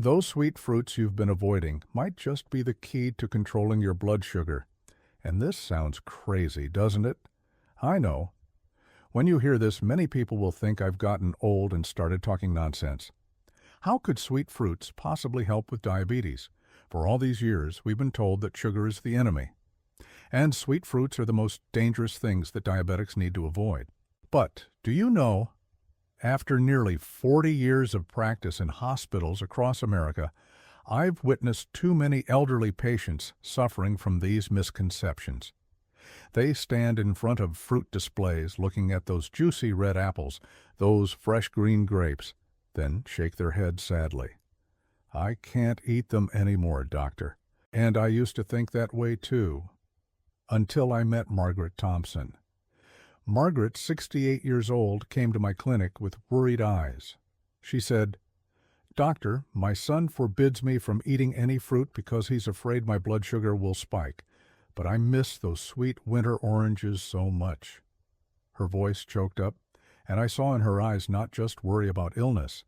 Those sweet fruits you've been avoiding might just be the key to controlling your blood sugar. And this sounds crazy, doesn't it? I know. When you hear this, many people will think I've gotten old and started talking nonsense. How could sweet fruits possibly help with diabetes? For all these years, we've been told that sugar is the enemy. And sweet fruits are the most dangerous things that diabetics need to avoid. But do you know, after nearly 40 years of practice in hospitals across America, I've witnessed too many elderly patients suffering from these misconceptions. They stand in front of fruit displays looking at those juicy red apples, those fresh green grapes, then shake their heads sadly. I can't eat them anymore, doctor. And I used to think that way too, until I met Margaret Thompson. Margaret, 68 years old, came to my clinic with worried eyes. She said, "Doctor, my son forbids me from eating any fruit because he's afraid my blood sugar will spike, but I miss those sweet winter oranges so much." Her voice choked up, and I saw in her eyes not just worry about illness,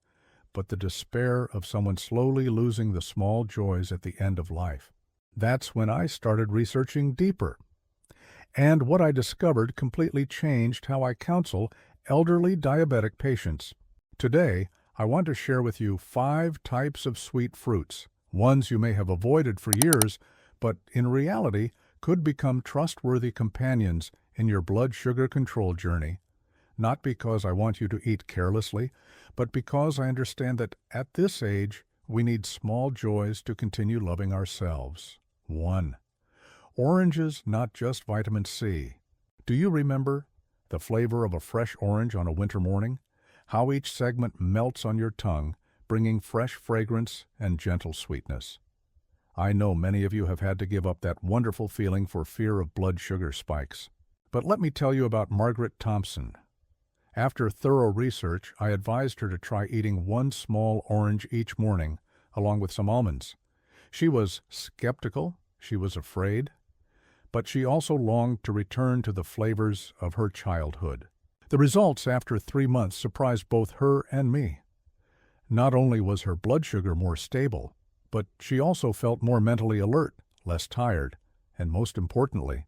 but the despair of someone slowly losing the small joys at the end of life. That's when I started researching deeper. And what I discovered completely changed how I counsel elderly diabetic patients. Today, I want to share with you 5 types of sweet fruits, ones you may have avoided for years, but in reality could become trustworthy companions in your blood sugar control journey. Not because I want you to eat carelessly, but because I understand that at this age, we need small joys to continue loving ourselves. 1. Oranges, not just vitamin C. Do you remember the flavor of a fresh orange on a winter morning? How each segment melts on your tongue, bringing fresh fragrance and gentle sweetness. I know many of you have had to give up that wonderful feeling for fear of blood sugar spikes. But let me tell you about Margaret Thompson. After thorough research, I advised her to try eating 1 small orange each morning, along with some almonds. She was skeptical, she was afraid, but she also longed to return to the flavors of her childhood. The results after 3 months surprised both her and me. Not only was her blood sugar more stable, but she also felt more mentally alert, less tired, and most importantly,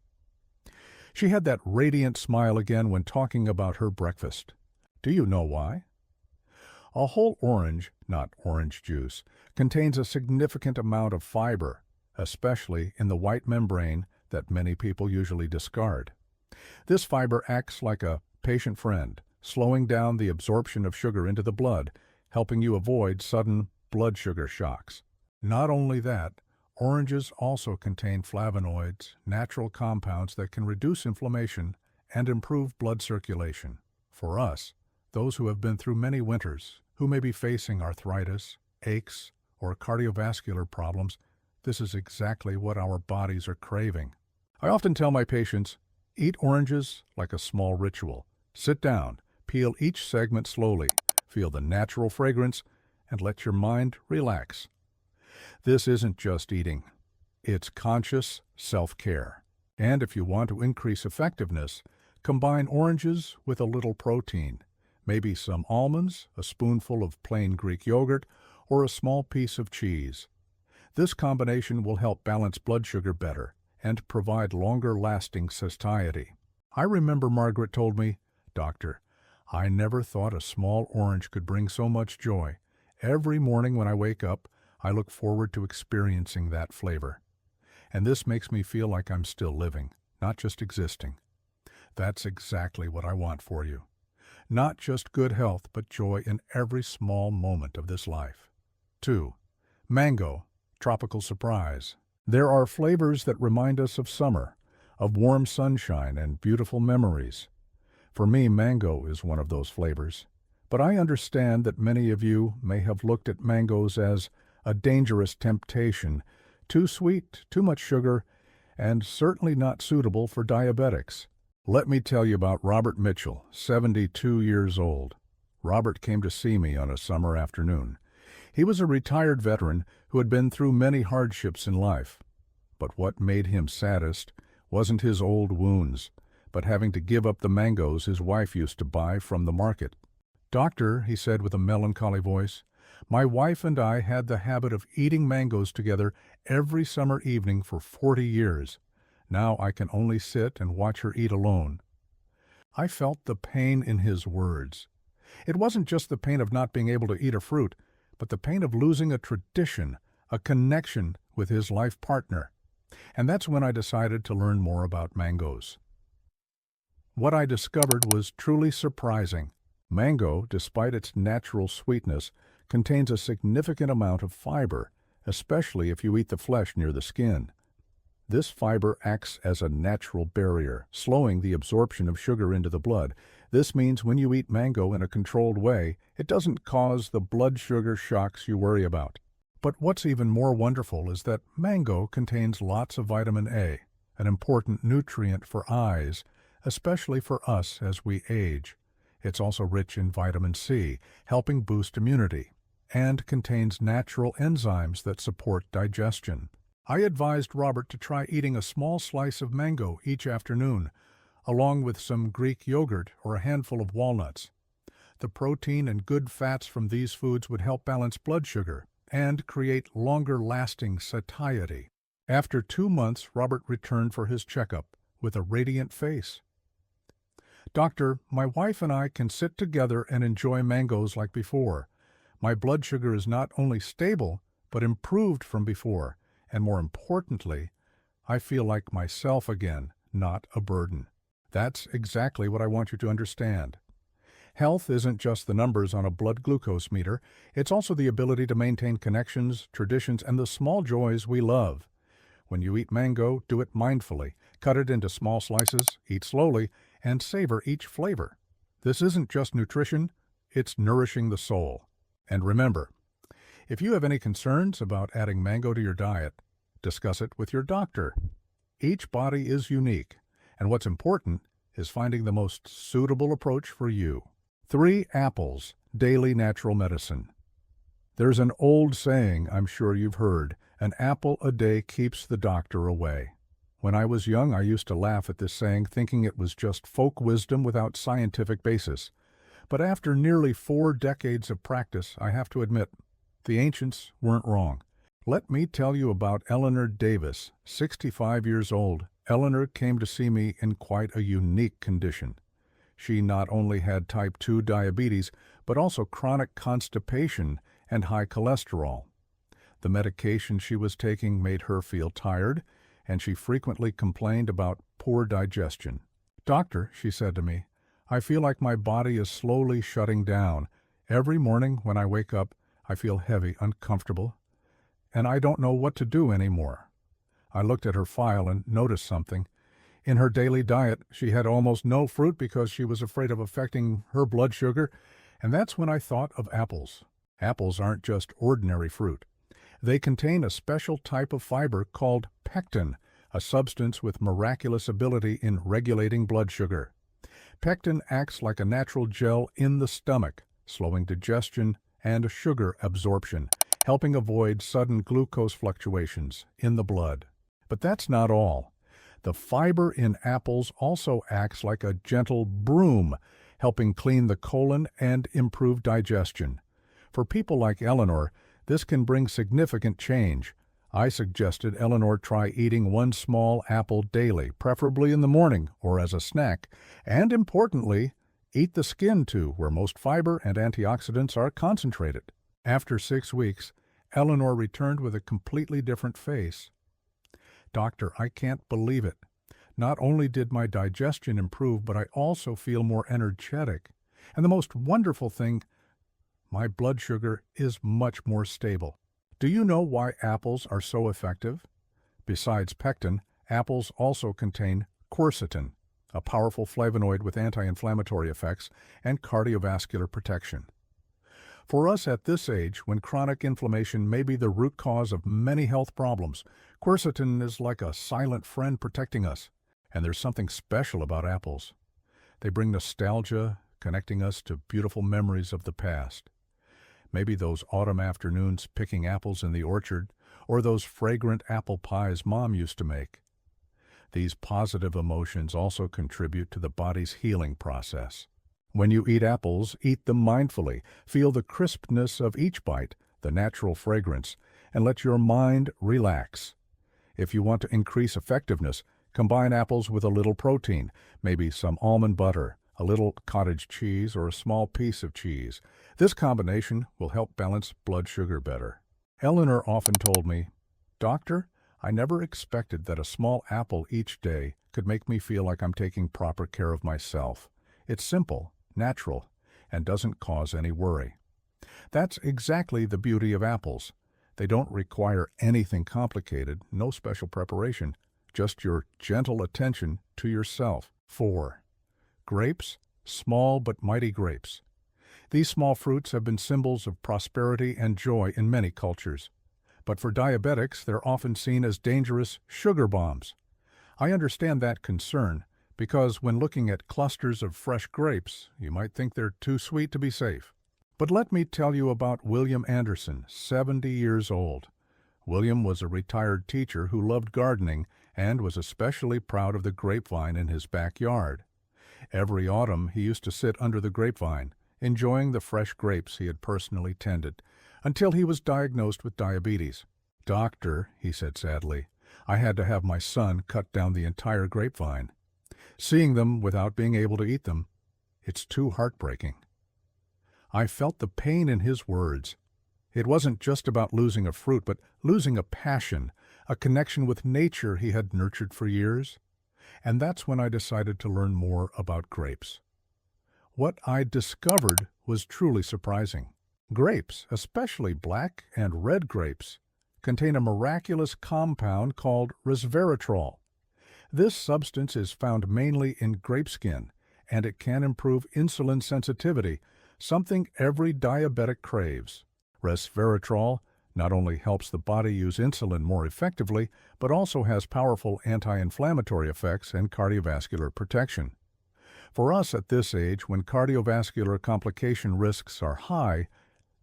she had that radiant smile again when talking about her breakfast. Do you know why? A whole orange, not orange juice, contains a significant amount of fiber, especially in the white membrane that many people usually discard. This fiber acts like a patient friend, slowing down the absorption of sugar into the blood, helping you avoid sudden blood sugar shocks. Not only that, oranges also contain flavonoids, natural compounds that can reduce inflammation and improve blood circulation. For us, those who have been through many winters, who may be facing arthritis, aches, or cardiovascular problems, this is exactly what our bodies are craving. I often tell my patients, eat oranges like a small ritual. Sit down, peel each segment slowly, feel the natural fragrance, and let your mind relax. This isn't just eating. It's conscious self-care. And if you want to increase effectiveness, combine oranges with a little protein, maybe some almonds, a spoonful of plain Greek yogurt, or a small piece of cheese. This combination will help balance blood sugar better and provide longer-lasting satiety. I remember Margaret told me, "Doctor, I never thought a small orange could bring so much joy. Every morning when I wake up, I look forward to experiencing that flavor. And this makes me feel like I'm still living, not just existing." That's exactly what I want for you. Not just good health, but joy in every small moment of this life. 2. Mango, tropical surprise. There are flavors that remind us of summer, of warm sunshine and beautiful memories. For me, mango is one of those flavors. But I understand that many of you may have looked at mangoes as a dangerous temptation, too sweet, too much sugar, and certainly not suitable for diabetics. Let me tell you about Robert Mitchell, 72 years old. Robert came to see me on a summer afternoon. He was a retired veteran who had been through many hardships in life. But what made him saddest wasn't his old wounds, but having to give up the mangoes his wife used to buy from the market. "Doctor," he said with a melancholy voice, My wife and I had the habit of eating mangoes together every summer evening for 40 years. Now I can only sit and watch her eat alone. I felt the pain in his words. It wasn't just the pain of not being able to eat a fruit, but the pain of losing a tradition, a connection with his life partner. And that's when I decided to learn more about mangoes. What I discovered was truly surprising. Mango, despite its natural sweetness, contains a significant amount of fiber, especially if you eat the flesh near the skin. This fiber acts as a natural barrier, slowing the absorption of sugar into the blood. This means when you eat mango in a controlled way, it doesn't cause the blood sugar shocks you worry about. But what's even more wonderful is that mango contains lots of vitamin A, an important nutrient for eyes, especially for us as we age. It's also rich in vitamin C, helping boost immunity, and contains natural enzymes that support digestion. I advised Robert to try eating a small slice of mango each afternoon, along with some Greek yogurt or a handful of walnuts. The protein and good fats from these foods would help balance blood sugar and create longer-lasting satiety. After 2 months, Robert returned for his checkup with a radiant face. "Doctor, my wife and I can sit together and enjoy mangoes like before. My blood sugar is not only stable, but improved from before. And more importantly, I feel like myself again, not a burden." That's exactly what I want you to understand. Health isn't just the numbers on a blood glucose meter, it's also the ability to maintain connections, traditions, and the small joys we love. When you eat mango, do it mindfully. Cut it into small slices, eat slowly, and savor each flavor. This isn't just nutrition, it's nourishing the soul. And remember, if you have any concerns about adding mango to your diet, discuss it with your doctor. Each body is unique, and what's important is finding the most suitable approach for you. 3 apples, daily natural medicine. There's an old saying I'm sure you've heard, an apple a day keeps the doctor away. When I was young, I used to laugh at this saying, thinking it was just folk wisdom without scientific basis. But after nearly 4 decades of practice, I have to admit, the ancients weren't wrong. Let me tell you about Eleanor Davis, 65 years old. Eleanor came to see me in quite a unique condition. She not only had type 2 diabetes, but also chronic constipation and high cholesterol. The medication she was taking made her feel tired, and she frequently complained about poor digestion. "Doctor," she said to me, "I feel like my body is slowly shutting down. Every morning when I wake up, I feel heavy, uncomfortable, and I don't know what to do anymore." I looked at her file and noticed something. In her daily diet, she had almost no fruit because she was afraid of affecting her blood sugar, and that's when I thought of apples. Apples aren't just ordinary fruit. They contain a special type of fiber called pectin, a substance with miraculous ability in regulating blood sugar. Pectin acts like a natural gel in the stomach, slowing digestion and sugar absorption, helping avoid sudden glucose fluctuations in the blood. But that's not all. The fiber in apples also acts like a gentle broom, helping clean the colon and improve digestion. For people like Eleanor, this can bring significant change. I suggested Eleanor try eating 1 small apple daily, preferably in the morning or as a snack, and importantly, eat the skin too, where most fiber and antioxidants are concentrated. After 6 weeks, Eleanor returned with a completely different face. "Doctor, I can't believe it. Not only did my digestion improve, but I also feel more energetic. And the most wonderful thing, my blood sugar is much more stable." Do you know why apples are so effective? Besides pectin, apples also contain quercetin, a powerful flavonoid with anti-inflammatory effects and cardiovascular protection. For us at this age, when chronic inflammation may be the root cause of many health problems, quercetin is like a silent friend protecting us. And there's something special about apples. They bring nostalgia, connecting us to beautiful memories of the past. Maybe those autumn afternoons picking apples in the orchard, or those fragrant apple pies Mom used to make. These positive emotions also contribute to the body's healing process. When you eat apples, eat them mindfully. Feel the crispness of each bite, the natural fragrance, and let your mind relax. If you want to increase effectiveness, combine apples with a little protein, maybe some almond butter, a little cottage cheese, or a small piece of cheese. This combination will help balance blood sugar better. Eleanor often told me, "Doctor, I never expected that a small apple each day could make me feel like I'm taking proper care of myself. It's simple, natural, and doesn't cause any worry." That's exactly the beauty of apples. They don't require anything complicated, no special preparation, just your gentle attention to yourself. 4. Grapes, small but mighty grapes. These small fruits have been symbols of prosperity and joy in many cultures. But for diabetics, they're often seen as dangerous sugar bombs. I understand that concern, because when looking at clusters of fresh grapes, you might think they're too sweet to be safe. But let me tell you about William Anderson, 70 years old. William was a retired teacher who loved gardening and was especially proud of the grapevine in his backyard. Every autumn he used to sit under the grapevine, enjoying the fresh grapes he had personally tended, until he was diagnosed with diabetes. "Doctor," he said sadly, "I had to have my son cut down the entire grapevine. Seeing them without being able to eat them, it's too heartbreaking." I felt the pain in his words. It wasn't just about losing a fruit, but losing a passion, a connection with nature he had nurtured for years. And that's when I decided to learn more about grapes. What I discovered was truly surprising. Grapes, especially black and red grapes, contain a miraculous compound called resveratrol. This substance is found mainly in grape skin, and it can improve insulin sensitivity, something every diabetic craves. Resveratrol not only helps the body use insulin more effectively, but also has powerful anti-inflammatory effects and cardiovascular protection. For us at this age, when cardiovascular complication risks are high,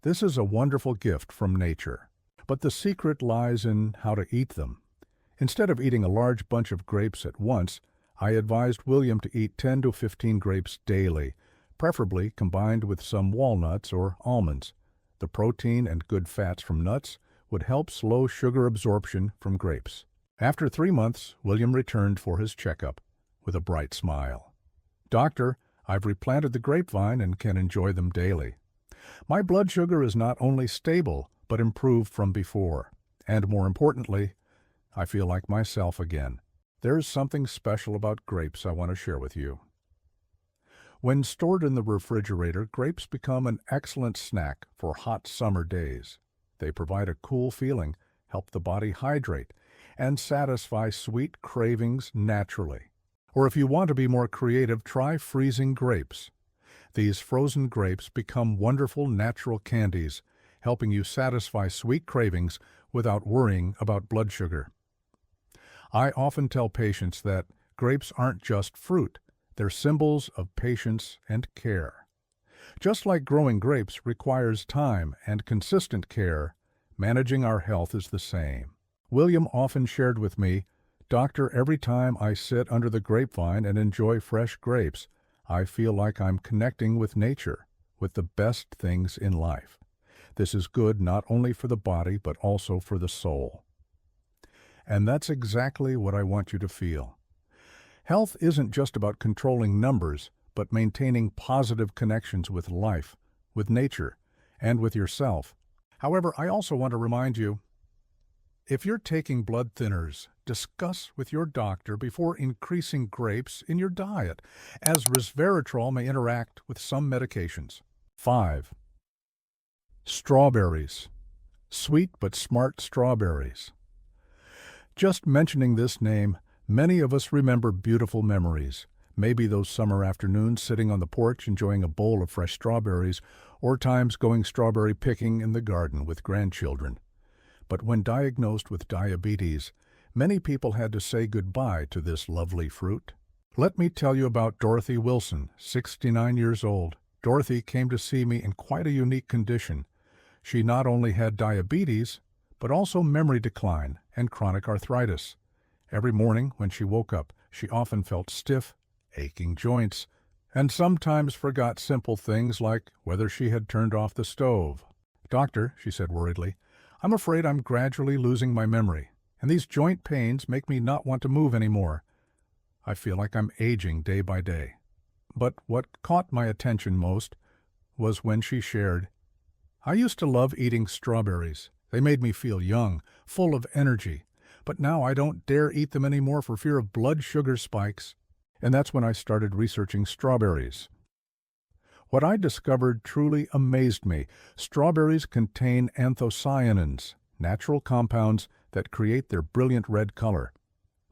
this is a wonderful gift from nature. But the secret lies in how to eat them. Instead of eating a large bunch of grapes at once, I advised William to eat 10 to 15 grapes daily, preferably combined with some walnuts or almonds. The protein and good fats from nuts would help slow sugar absorption from grapes. After 3 months, William returned for his checkup with a bright smile. "Doctor, I've replanted the grapevine and can enjoy them daily. My blood sugar is not only stable, but improved from before. And more importantly, I feel like myself again. There's something special about grapes I want to share with you." When stored in the refrigerator, grapes become an excellent snack for hot summer days. They provide a cool feeling, help the body hydrate, and satisfy sweet cravings naturally. Or if you want to be more creative, try freezing grapes. These frozen grapes become wonderful natural candies, helping you satisfy sweet cravings without worrying about blood sugar. I often tell patients that grapes aren't just fruit. They're symbols of patience and care. Just like growing grapes requires time and consistent care, managing our health is the same. William often shared with me, "Doctor, every time I sit under the grapevine and enjoy fresh grapes, I feel like I'm connecting with nature, with the best things in life. This is good not only for the body, but also for the soul." And that's exactly what I want you to feel. Health isn't just about controlling numbers, but maintaining positive connections with life, with nature, and with yourself. However, I also want to remind you, if you're taking blood thinners, discuss with your doctor before increasing grapes in your diet, as resveratrol may interact with some medications. 5. Strawberries. Sweet but smart strawberries. Just mentioning this name, many of us remember beautiful memories. Maybe those summer afternoons sitting on the porch enjoying a bowl of fresh strawberries, or times going strawberry picking in the garden with grandchildren. But when diagnosed with diabetes, many people had to say goodbye to this lovely fruit. Let me tell you about Dorothy Wilson, 69 years old. Dorothy came to see me in quite a unique condition. She not only had diabetes, but also memory decline and chronic arthritis. Every morning when she woke up, she often felt stiff, aching joints, and sometimes forgot simple things like whether she had turned off the stove. "Doctor," she said worriedly, "I'm afraid I'm gradually losing my memory, and these joint pains make me not want to move anymore. I feel like I'm aging day by day." But what caught my attention most was when she shared, "I used to love eating strawberries. They made me feel young, full of energy, but now I don't dare eat them anymore for fear of blood sugar spikes." And that's when I started researching strawberries. What I discovered truly amazed me. Strawberries contain anthocyanins, natural compounds that create their brilliant red color.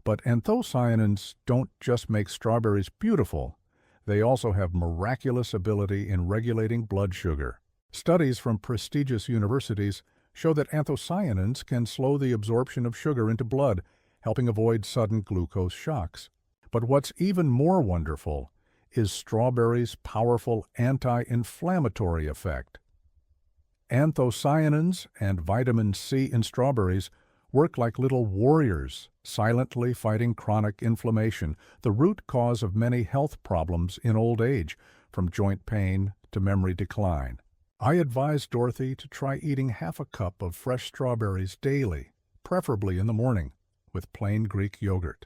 But anthocyanins don't just make strawberries beautiful. They also have miraculous ability in regulating blood sugar. Studies from prestigious universities show that anthocyanins can slow the absorption of sugar into blood, helping avoid sudden glucose shocks. But what's even more wonderful is strawberries' powerful anti-inflammatory effect. Anthocyanins and vitamin C in strawberries work like little warriors, silently fighting chronic inflammation, the root cause of many health problems in old age, from joint pain to memory decline. I advise Dorothy to try eating half a cup of fresh strawberries daily, preferably in the morning, with plain Greek yogurt.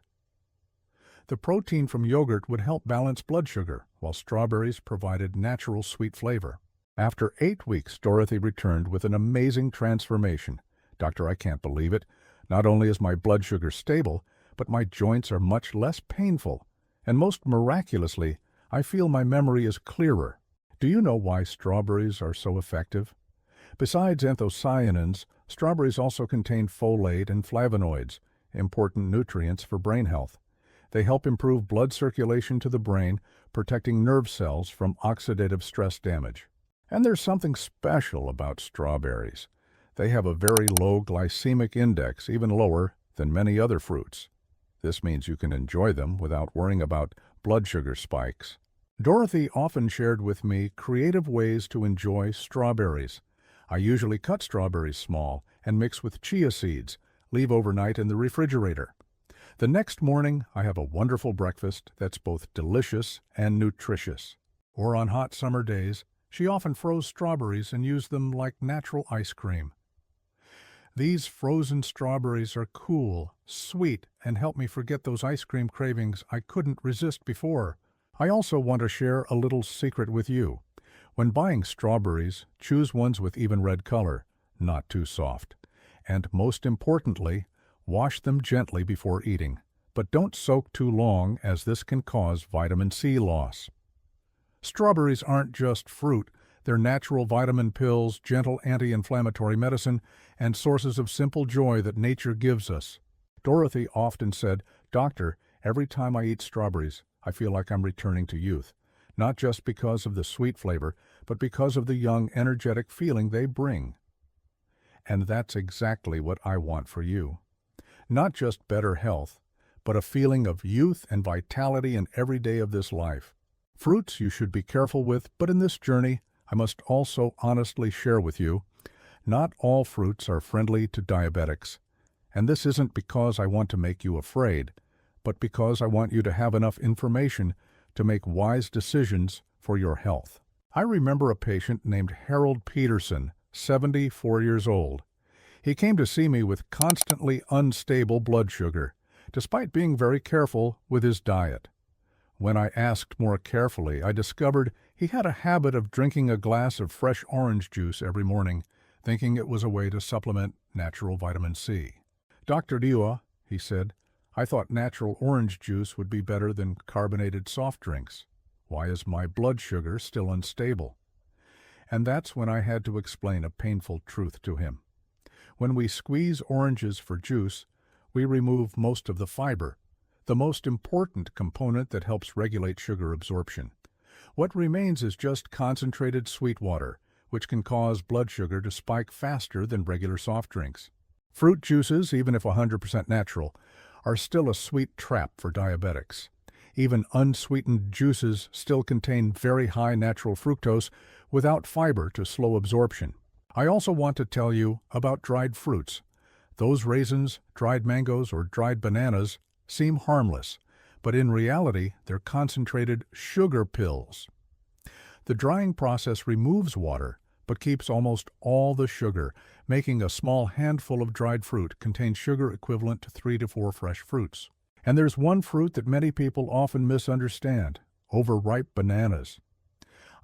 The protein from yogurt would help balance blood sugar, while strawberries provided natural sweet flavor. After 8 weeks, Dorothy returned with an amazing transformation. "Doctor, I can't believe it. Not only is my blood sugar stable, but my joints are much less painful. And most miraculously, I feel my memory is clearer." Do you know why strawberries are so effective? Besides anthocyanins, strawberries also contain folate and flavonoids, important nutrients for brain health. They help improve blood circulation to the brain, protecting nerve cells from oxidative stress damage. And there's something special about strawberries. They have a very low glycemic index, even lower than many other fruits. This means you can enjoy them without worrying about blood sugar spikes. Dorothy often shared with me creative ways to enjoy strawberries. I usually cut strawberries small and mix with chia seeds, leave overnight in the refrigerator. The next morning, I have a wonderful breakfast that's both delicious and nutritious. Or on hot summer days, she often froze strawberries and used them like natural ice cream. These frozen strawberries are cool, sweet, and help me forget those ice cream cravings I couldn't resist before. I also want to share a little secret with you. When buying strawberries, choose ones with even red color, not too soft. And most importantly, wash them gently before eating, but don't soak too long as this can cause vitamin C loss. Strawberries aren't just fruit, they're natural vitamin pills, gentle anti-inflammatory medicine, and sources of simple joy that nature gives us. Dorothy often said, "Doctor, every time I eat strawberries, I feel like I'm returning to youth, not just because of the sweet flavor, but because of the young, energetic feeling they bring." And that's exactly what I want for you. Not just better health, but a feeling of youth and vitality in every day of this life. Fruits you should be careful with, but in this journey, I must also honestly share with you, not all fruits are friendly to diabetics. And this isn't because I want to make you afraid, but because I want you to have enough information to make wise decisions for your health. I remember a patient named Harold Peterson, 74 years old. He came to see me with constantly unstable blood sugar, despite being very careful with his diet. When I asked more carefully, I discovered he had a habit of drinking a glass of fresh orange juice every morning, thinking it was a way to supplement natural vitamin C. "Dr. Dua," he said, "I thought natural orange juice would be better than carbonated soft drinks. Why is my blood sugar still unstable?" And that's when I had to explain a painful truth to him. When we squeeze oranges for juice, we remove most of the fiber, the most important component that helps regulate sugar absorption. What remains is just concentrated sweet water, which can cause blood sugar to spike faster than regular soft drinks. Fruit juices, even if 100% natural, are still a sweet trap for diabetics. Even unsweetened juices still contain very high natural fructose without fiber to slow absorption. I also want to tell you about dried fruits. Those raisins, dried mangoes, or dried bananas seem harmless, but in reality, they're concentrated sugar pills. The drying process removes water, but keeps almost all the sugar, making a small handful of dried fruit contain sugar equivalent to 3 to 4 fresh fruits. And there's one fruit that many people often misunderstand: overripe bananas.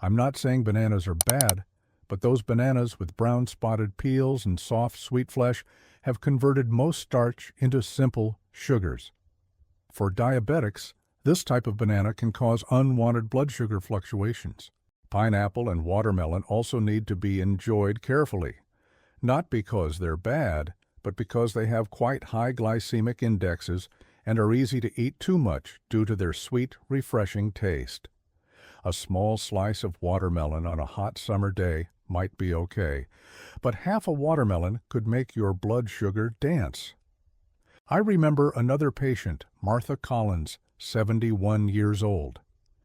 I'm not saying bananas are bad, but those bananas with brown spotted peels and soft, sweet flesh have converted most starch into simple sugars. For diabetics, this type of banana can cause unwanted blood sugar fluctuations. Pineapple and watermelon also need to be enjoyed carefully, not because they're bad, but because they have quite high glycemic indexes and are easy to eat too much due to their sweet, refreshing taste. A small slice of watermelon on a hot summer day might be okay, but half a watermelon could make your blood sugar dance. I remember another patient, Martha Collins, 71 years old.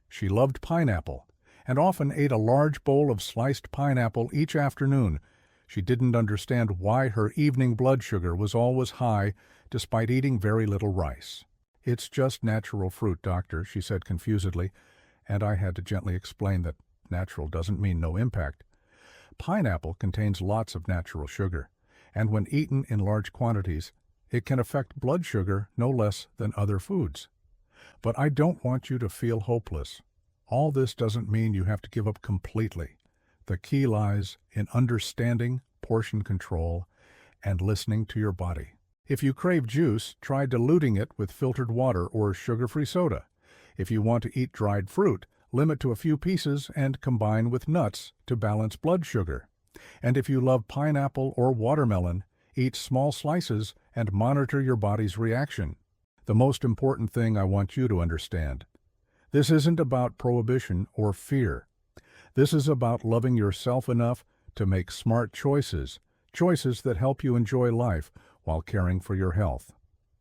She loved pineapple and often ate a large bowl of sliced pineapple each afternoon. She didn't understand why her evening blood sugar was always high despite eating very little rice. "It's just natural fruit, doctor," she said confusedly, and I had to gently explain that natural doesn't mean no impact. Pineapple contains lots of natural sugar, and when eaten in large quantities, it can affect blood sugar no less than other foods. But I don't want you to feel hopeless. All this doesn't mean you have to give up completely. The key lies in understanding portion control and listening to your body. If you crave juice, try diluting it with filtered water or sugar-free soda. If you want to eat dried fruit, limit to a few pieces and combine with nuts to balance blood sugar. And if you love pineapple or watermelon, eat small slices and monitor your body's reaction. The most important thing I want you to understand: this isn't about prohibition or fear. This is about loving yourself enough to make smart choices, choices that help you enjoy life while caring for your health.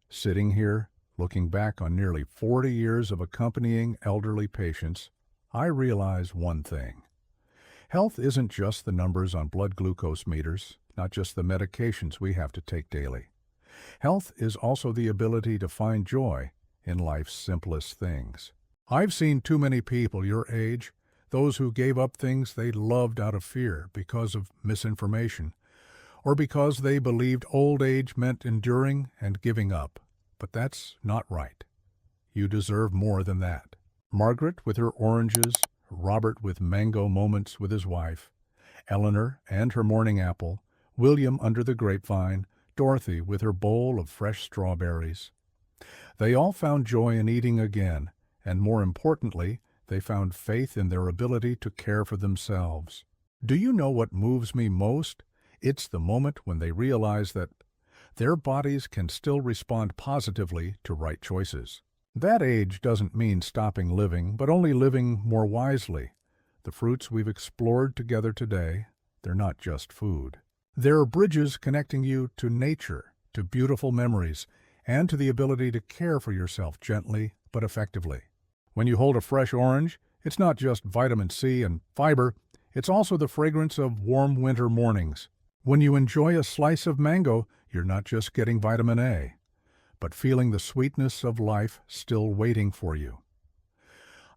Sitting here, looking back on nearly 40 years of accompanying elderly patients, I realize one thing. Health isn't just the numbers on blood glucose meters, not just the medications we have to take daily. Health is also the ability to find joy in life's simplest things. I've seen too many people your age, those who gave up things they loved out of fear because of misinformation, or because they believed old age meant enduring and giving up. But that's not right. You deserve more than that. Margaret with her oranges, Robert with mango moments with his wife, Eleanor and her morning apple, William under the grapevine, Dorothy with her bowl of fresh strawberries. They all found joy in eating again, and more importantly, they found faith in their ability to care for themselves. Do you know what moves me most? It's the moment when they realize that their bodies can still respond positively to right choices. That age doesn't mean stopping living, but only living more wisely. The fruits we've explored together today, they're not just food. They're bridges connecting you to nature, to beautiful memories, and to the ability to care for yourself gently but effectively. When you hold a fresh orange, it's not just vitamin C and fiber, it's also the fragrance of warm winter mornings. When you enjoy a slice of mango, you're not just getting vitamin A, but feeling the sweetness of life still waiting for you.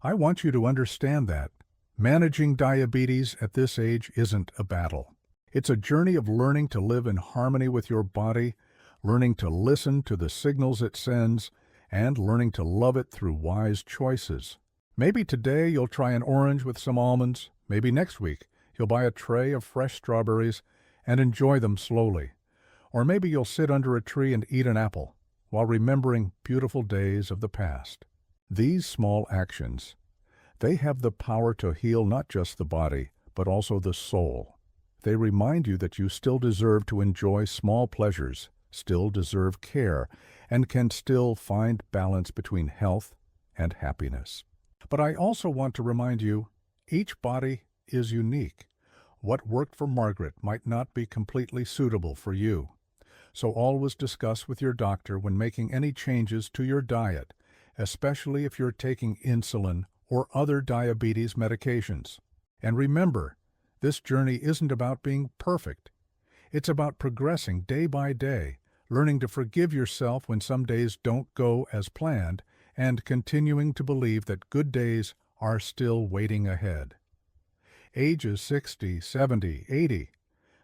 I want you to understand that managing diabetes at this age isn't a battle. It's a journey of learning to live in harmony with your body, learning to listen to the signals it sends, and learning to love it through wise choices. Maybe today you'll try an orange with some almonds. Maybe next week you'll buy a tray of fresh strawberries and enjoy them slowly. Or maybe you'll sit under a tree and eat an apple while remembering beautiful days of the past. These small actions, they have the power to heal not just the body, but also the soul. They remind you that you still deserve to enjoy small pleasures, still deserve care, and can still find balance between health and happiness. But I also want to remind you, each body is unique. What worked for Margaret might not be completely suitable for you. So always discuss with your doctor when making any changes to your diet, especially if you're taking insulin or other diabetes medications. And remember, this journey isn't about being perfect. It's about progressing day by day, learning to forgive yourself when some days don't go as planned, and continuing to believe that good days are still waiting ahead. Ages 60, 70, 80.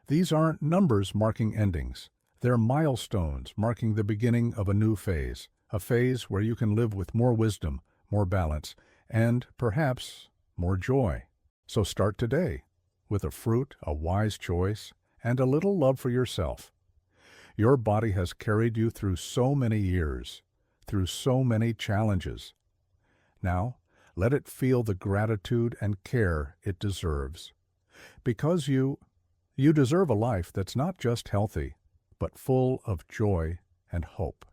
These aren't numbers marking endings. They're milestones marking the beginning of a new phase, a phase where you can live with more wisdom, more balance, and perhaps more joy. So start today with a fruit, a wise choice, and a little love for yourself. Your body has carried you through so many years, through so many challenges. Now, let it feel the gratitude and care it deserves. Because you deserve a life that's not just healthy, but full of joy and hope.